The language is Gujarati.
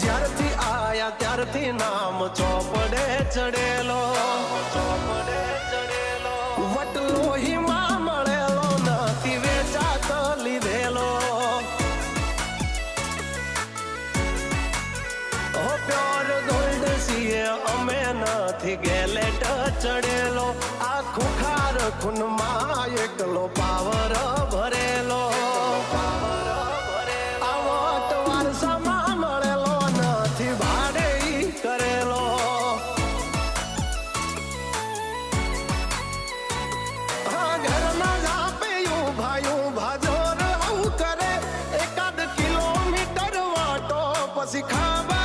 જ્યારથી આયા ત્યારથી નામ ચોપડે ચડેલો, વટલો હિમા મળેલો નથી વેચાત લીધેલો. પ્યોર ગોલ્ડ સીએ અમે નથી ગેલેટ ચડેલો. આ ખુખાર ખૂનમાં એકલો પાવર ભરેલો. આ વટ વારસામાં મળેલો નથી ભાડે કરેલો. હા ઘરના જાપે ઊભા જોર આવું કરે. એકાદ કિલોમીટર વાટો પછી ખાવા